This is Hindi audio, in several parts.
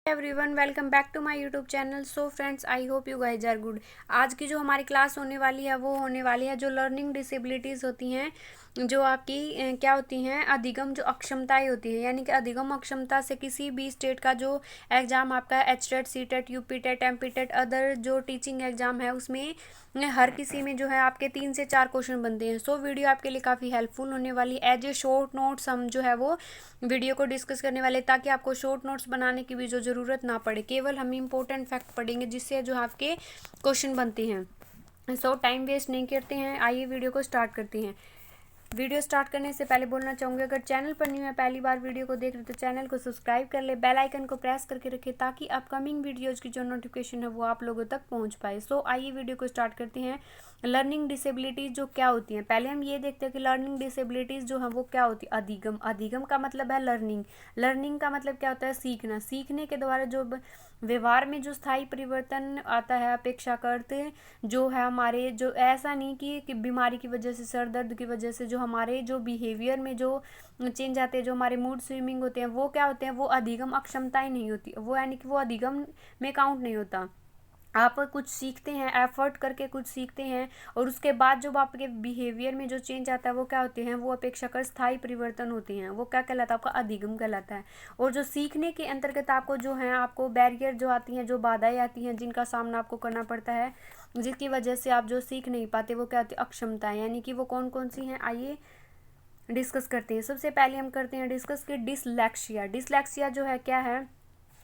Everyone, welcome back to my YouTube channel. So friends, I hope you guys are good. आज की जो हमारी क्लास होने वाली है वो होने वाली है जो लर्निंग डिसेबिलिटीज़ होती हैं, जो आपकी क्या होती हैं, अधिगम जो अक्षमताएं होती हैं। यानी कि अधिगम अक्षमता से किसी भी स्टेट का जो एग्ज़ाम आपका H TET, C TET, U P TET, M P TET, other जो टीचिंग एग्ज़ाम है उसमें हर किसी में जो है आपके 3 से 4 क्वेश्चन बनते हैं। सो वीडियो आपके लिए काफ़ी हेल्पफुल होने वाली है। एज ए शॉर्ट नोट्स हम जो है वो वीडियो को डिस्कस करने वाले, ताकि आपको शॉर्ट नोट्स बनाने की भी जो ज़रूरत ना पड़े, केवल हम इम्पोर्टेंट फैक्ट पढ़ेंगे जिससे जो आपके क्वेश्चन बनते हैं। सो टाइम वेस्ट नहीं करते हैं, आइए वीडियो को स्टार्ट करते हैं। वीडियो स्टार्ट करने से पहले बोलना चाहूँगी, अगर चैनल पर न्यू है, पहली बार वीडियो को देख रहे तो चैनल को सब्सक्राइब कर ले, बेल आइकन को प्रेस करके रखें ताकि अपकमिंग वीडियोज़ की जो नोटिफिकेशन है वो आप लोगों तक पहुँच पाए। सो आइए वीडियो को स्टार्ट करते हैं। लर्निंग डिसेबिलिटीज़ जो क्या होती हैं, पहले हम ये देखते हैं कि लर्निंग डिसेबिलिटीज़ जो है वो क्या होती है। अधिगम, अधिगम का मतलब है लर्निंग। लर्निंग का मतलब क्या होता है, सीखना। सीखने के द्वारा जो व्यवहार में जो स्थायी परिवर्तन आता है अपेक्षाकृत जो है हमारे, जो ऐसा नहीं कि बीमारी की वजह से, सर दर्द की वजह से जो हमारे जो बिहेवियर में जो चेंज आते हैं, जो हमारे मूड स्विंगिंग होते हैं, वो क्या होते हैं, वो अधिगम अक्षमताएं नहीं होती, वो यानी कि वो अधिगम में काउंट नहीं होता। आप कुछ सीखते हैं, एफर्ट करके कुछ सीखते हैं, और उसके बाद जब आपके बिहेवियर में जो चेंज आता है वो क्या होते हैं, वो अपेक्षाकृत स्थायी परिवर्तन होते हैं। वो क्या कहलाता है, आपका अधिगम कहलाता है। और जो सीखने के अंतर्गत आपको जो है, आपको बैरियर जो आती हैं, जो बाधाएं आती हैं, जिनका सामना आपको करना पड़ता है, जिसकी वजह से आप जो सीख नहीं पाते, वो क्या होती है, अक्षमताएं। यानी कि वो कौन कौन सी हैं, आइए डिस्कस करते हैं। सबसे पहले हम करते हैं डिस्कस कि डिसलेक्सिया। डिसलेक्सिया जो है क्या है,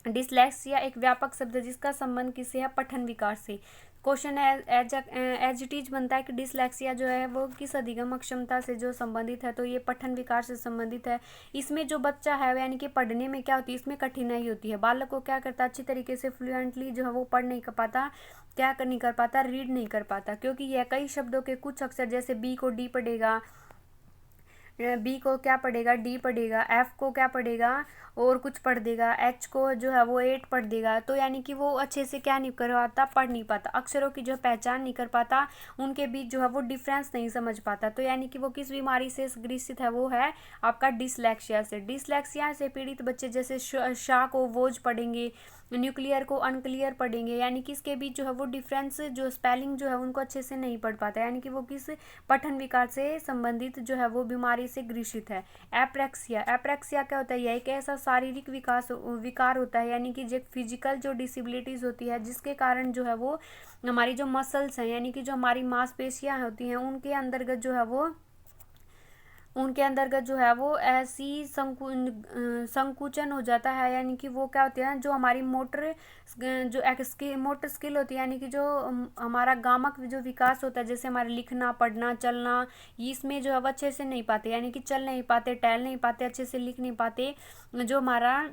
डिसलेक्सिया एक व्यापक शब्द है जिसका संबंध किससे है, पठन विकार से। क्वेश्चन एज इट इज बनता है कि डिसलेक्सिया जो है वो किस अधिगम अक्षमता से जो संबंधित है, तो ये पठन विकार से संबंधित है। इसमें जो बच्चा है यानी कि पढ़ने में क्या होती है, इसमें कठिनाई होती है। बालक को क्या करता है, अच्छी तरीके से फ्लुएंटली जो है वो पढ़ नहीं कर पाता, क्या कर नहीं कर पाता, रीड नहीं कर पाता, क्योंकि यह कई शब्दों के कुछ अक्षर, जैसे बी को डी पढ़ेगा, बी को क्या पढ़ेगा, डी पढ़ेगा, एफ को क्या पढ़ेगा और कुछ पढ़ देगा, एच को जो है वो 8 पढ़ देगा। तो यानी कि वो अच्छे से क्या नहीं कर पाता, पढ़ नहीं पाता, अक्षरों की जो पहचान नहीं कर पाता, उनके बीच जो है वो डिफरेंस नहीं समझ पाता। तो यानी कि वो किस बीमारी से ग्रसित है, वो है आपका डिसलेक्सिया से। डिसलेक्सिया से पीड़ित बच्चे जैसे शाह को वोज पढ़ेंगे, न्यूक्लियर को अनक्लियर पढ़ेंगे, यानी कि इसके बीच जो है वो डिफरेंस, जो स्पेलिंग जो है उनको अच्छे से नहीं पढ़ पाता, यानी कि वो किस पठन विकार से संबंधित जो है वो बीमारी से ग्रसित है। एप्रेक्सिया, एप्रेक्सिया क्या होता है, यह एक ऐसा शारीरिक विकार होता है, यानी कि जो फिजिकल जो डिसेबिलिटीज़ होती है, जिसके कारण जो है वो हमारी जो मसल्स हैं, यानी कि जो हमारी मांसपेशियां होती हैं, उनके अंतर्गत जो है वो ऐसी संकुचन हो जाता है। यानी कि वो क्या होती है, जो हमारी मोटर जो मोटर स्किल होती है, यानी कि जो हमारा गामक जो विकास होता है, जैसे हमारे लिखना, पढ़ना, चलना, इसमें जो है वो अच्छे से नहीं पाते, यानी कि चल नहीं पाते, टहल नहीं पाते, अच्छे से लिख नहीं पाते, जो हमारा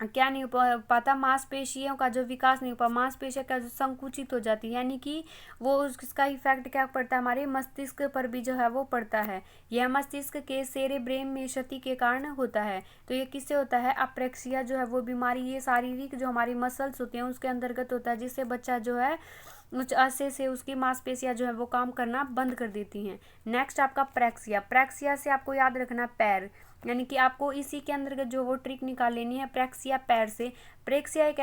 क्या नहीं हो पाता, मांसपेशियों का जो विकास नहीं हो पाता, मांसपेशियों का जो संकुचित हो जाती है, यानी कि वो उसका इफेक्ट क्या पड़ता है, हमारे मस्तिष्क पर भी जो है वो पड़ता है। यह मस्तिष्क के सेरेब्रम में क्षति के कारण होता है। तो ये किससे होता है, अप्रेक्सिया जो है वो बीमारी, ये शारीरिक जो हमारी मसल्स होती हैं उसके अंतर्गत होता है, जिससे बच्चा जो है उच्च अरसे से उसकी मांसपेशियां जो है वो काम करना बंद कर देती हैं। नेक्स्ट आपका प्रेक्सिया। प्रेक्सिया से आपको याद रखना पैर, यानी कि आपको इसी के अंतर्गत जो वो ट्रिक निकाल लेनी है, प्रेक्सिया पैर से। प्रेक्सिया एक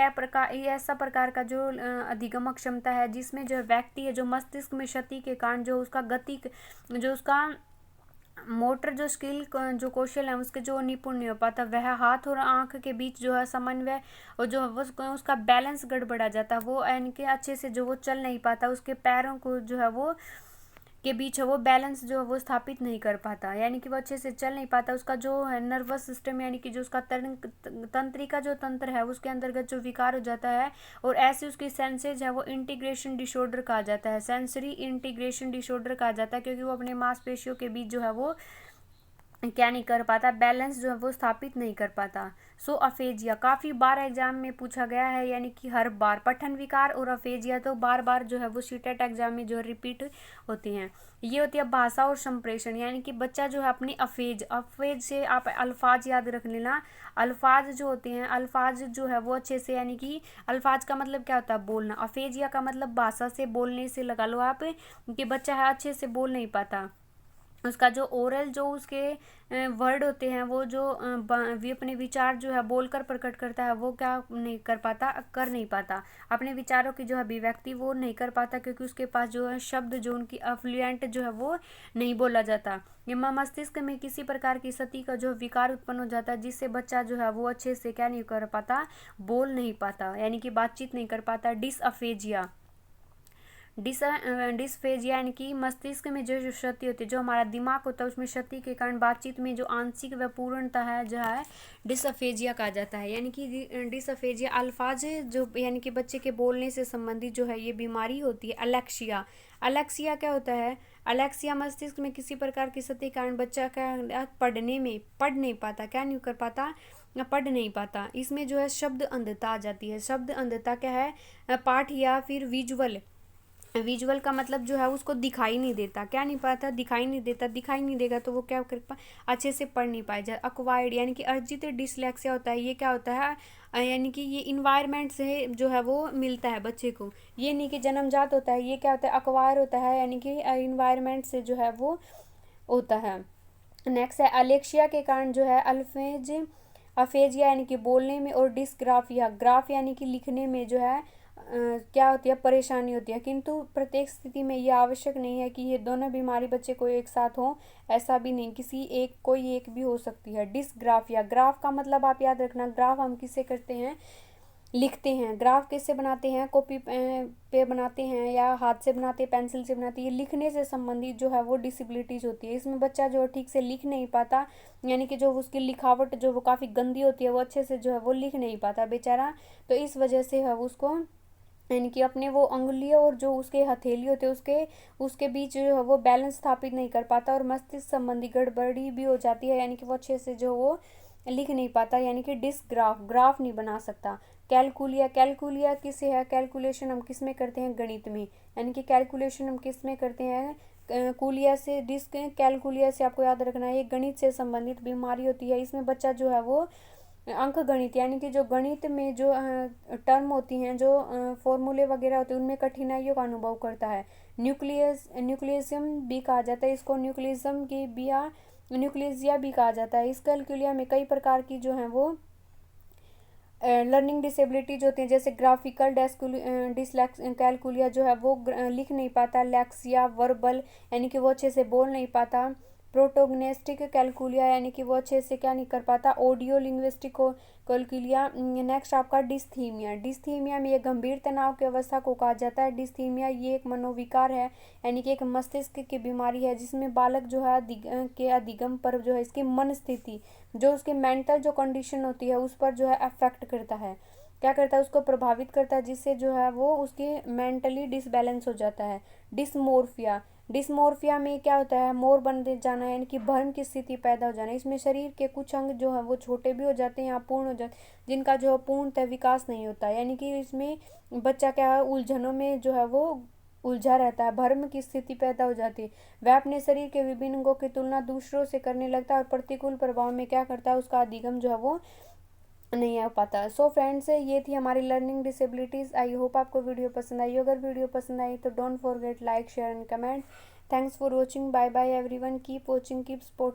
ऐसा प्रकार का जो अधिगम क्षमता है, जिसमें जो व्यक्ति है, जो मस्तिष्क में क्षति के कारण जो उसका गति, जो उसका मोटर जो स्किल जो कौशल है उसके जो निपुण नहीं हो पाता, वह हाथ और आंख के बीच जो है समन्वय, और जो उसका बैलेंस गड़बड़ा जाता है, वो यानी कि अच्छे से जो वो चल नहीं पाता, उसके पैरों को जो है वो के बीच है वो बैलेंस जो है वो स्थापित नहीं कर पाता, यानी कि वो अच्छे से चल नहीं पाता। उसका जो है नर्वस सिस्टम, यानी कि जो उसका तंत्रिका जो तंत्र है उसके अंतर्गत जो विकार हो जाता है, और ऐसे उसकी सेंसेज है वो इंटीग्रेशन डिसऑर्डर कहा जाता है, सेंसरी इंटीग्रेशन डिसऑर्डर कहा जाता है, क्योंकि वो अपने मांसपेशियों के बीच जो है वो क्या नहीं कर पाता, बैलेंस जो है वो स्थापित नहीं कर पाता। सो अफेजिया काफ़ी बार एग्जाम में पूछा गया है, यानी कि हर बार पठन विकार और अफेजिया तो बार बार जो है वो सीटेट एग्जाम में जो रिपीट होती हैं। ये होती है भाषा और संप्रेषण, यानी कि बच्चा जो है अपनी अफेज से आप अल्फाज याद रख लेना। अल्फाज जो होते हैं, अल्फाज जो है वो अच्छे से, यानी कि अल्फाज का मतलब क्या होता है, बोलना। अफेजिया का मतलब भाषा से, बोलने से लगा लो आप, कि बच्चा है अच्छे से बोल नहीं पाता। उसका जो ओरल जो उसके वर्ड होते हैं, वो जो वे अपने विचार जो है बोलकर प्रकट करता है, वो क्या नहीं कर पाता, कर नहीं पाता। अपने विचारों की जो है अभिव्यक्ति वो नहीं कर पाता, क्योंकि उसके पास जो है शब्द जो उनकी अफ्लुएंट जो है वो नहीं बोला जाता। मस्तिष्क में किसी प्रकार की सती का जो विकार उत्पन्न हो जाता है, जिससे बच्चा जो है वो अच्छे से क्या नहीं कर पाता, बोल नहीं पाता, यानी कि बातचीत नहीं कर पाता। डिसअफेजिया, डिस्फेजिया यानी कि मस्तिष्क में जो जो क्षति होती है, जो हमारा दिमाग होता है उसमें क्षति के कारण बातचीत में जो आंशिक व पूर्णता है जो है डिसअफेजिया कहा जाता है। यानी कि डिसअफेजिया अल्फाज जो यानी कि बच्चे के बोलने से संबंधित जो है ये बीमारी होती है। अलेक्सिया, अलेक्सिया क्या होता है, अलेक्सिया मस्तिष्क में किसी प्रकार की क्षति के कारण बच्चा क्या पढ़ने में पढ़ नहीं पाता, क्या नहीं कर पाता, पढ़ नहीं पाता। इसमें जो है शब्द अंधता आ जाती है। शब्द अंधता क्या है, पाठ या फिर विजुअल, विजुअल का मतलब जो है उसको दिखाई नहीं देता, क्या नहीं पाता, दिखाई नहीं देता, दिखाई नहीं देगा तो वो क्या कर अच्छे से पढ़ नहीं पाएगा। अक्वायर्ड यानी कि अर्जित डिसलेक्सिया होता है, ये क्या होता है, यानी कि ये इन्वायरमेंट से जो है वो मिलता है बच्चे को, ये नहीं कि जन्मजात होता है। ये क्या होता है, अक्वायर होता है, यानी कि इन्वायरमेंट से जो है वो होता है। नेक्स्ट है अलेक्सिया के कारण जो है अल्फेज अफेजिया यानी कि बोलने में, और डिस्ग्राफिया, ग्राफ यानी कि लिखने में जो है क्या होती है, परेशानी होती है। किंतु प्रत्येक स्थिति में ये आवश्यक नहीं है कि ये दोनों बीमारी बच्चे को एक साथ हो, ऐसा भी नहीं, किसी एक कोई एक भी हो सकती है। डिस्ग्राफिया, ग्राफ का मतलब आप याद रखना, ग्राफ हम किससे करते हैं, लिखते हैं। ग्राफ किससे बनाते हैं, कॉपी पे बनाते हैं या हाथ से बनाते हैं, पेंसिल से बनाते हैं। ये लिखने से संबंधित जो है वो डिसेबिलिटीज होती है। इसमें बच्चा जो ठीक से लिख नहीं पाता, यानी कि जो उसकी लिखावट जो वो काफ़ी गंदी होती है, वो अच्छे से जो है वो लिख नहीं पाता बेचारा। तो इस वजह से है उसको, यानी कि अपने वो अंगुलियों और जो उसके हथेली होते हैं उसके उसके बीच जो है वो बैलेंस स्थापित नहीं कर पाता, और मस्तिष्क संबंधी गड़बड़ी भी हो जाती है, यानी कि वो अच्छे से जो वो लिख नहीं पाता, यानी कि डिस्ग्राफ, ग्राफ नहीं बना सकता। कैलकुलिया, कैलकुलिया किसे है, कैलकुलेशन हम किस में करते हैं, गणित में, यानी कि कैलकुलेशन हम किस में करते हैं, कुलिया से। डिस्क कैलकुलिया से आपको याद रखना है, ये गणित से संबंधित बीमारी होती है। इसमें बच्चा जो है वो अंक गणित, यानी कि जो गणित में जो टर्म होती हैं, जो फॉर्मूले वगैरह होते हैं, उनमें कठिनाइयों का अनुभव करता है। न्यूक्लियसम भी कहा जाता है इसको, न्यूक्लियसम की भी या न्यूक्लियसिया भी कहा जाता है। इस कैलकुलिया में कई प्रकार की जो है वो लर्निंग डिसेबिलिटीज होती हैं, जैसे ग्राफिकल कैलकुलिया जो है वो लिख नहीं पाता, लैक्सिया वर्बल यानी कि वो अच्छे से बोल नहीं पाता, प्रोटोग्नेस्टिक कैलकुलिया यानी कि वो अच्छे से क्या नहीं कर पाता, ऑडियो लिंग्विस्टिक कैलकुलिया। नेक्स्ट आपका डिस्थीमिया, डिस्थीमिया में ये गंभीर तनाव की अवस्था को कहा जाता है। डिस्थीमिया ये एक मनोविकार है, यानी कि एक मस्तिष्क की बीमारी है, जिसमें बालक जो है के अधिगम पर जो है इसकी मन स्थिति, जो उसके मेंटल जो कंडीशन होती है उस पर जो है अफेक्ट करता है, क्या करता है, उसको प्रभावित करता है, जिससे जो है वो उसकी मेंटली डिसबैलेंस हो जाता है। डिसमोर्फिया, डिसमोर्फिया में क्या होता है, मोर बन जाना, यानी कि भ्रम की स्थिति पैदा हो जाना। इसमें शरीर के कुछ अंग जो है वो छोटे भी हो जाते हैं या पूर्ण हो जाते, जिनका जो है पूर्णतः विकास नहीं होता, यानी कि इसमें बच्चा क्या है, उलझनों में जो है वो उलझा रहता है, भ्रम की स्थिति पैदा हो जाती है। वह अपने शरीर के विभिन्न अंगों की तुलना दूसरों से करने लगता है, और प्रतिकूल प्रभाव में क्या करता है, उसका अधिगम जो है वो नहीं आ पाता। सो फ्रेंड्स, ये थी हमारी लर्निंग डिसेबिलिटीज़। आई होप आपको वीडियो पसंद आई। अगर वीडियो पसंद आई तो don't forget like share and comment. Thanks for watching, bye bye everyone, keep watching, keep support.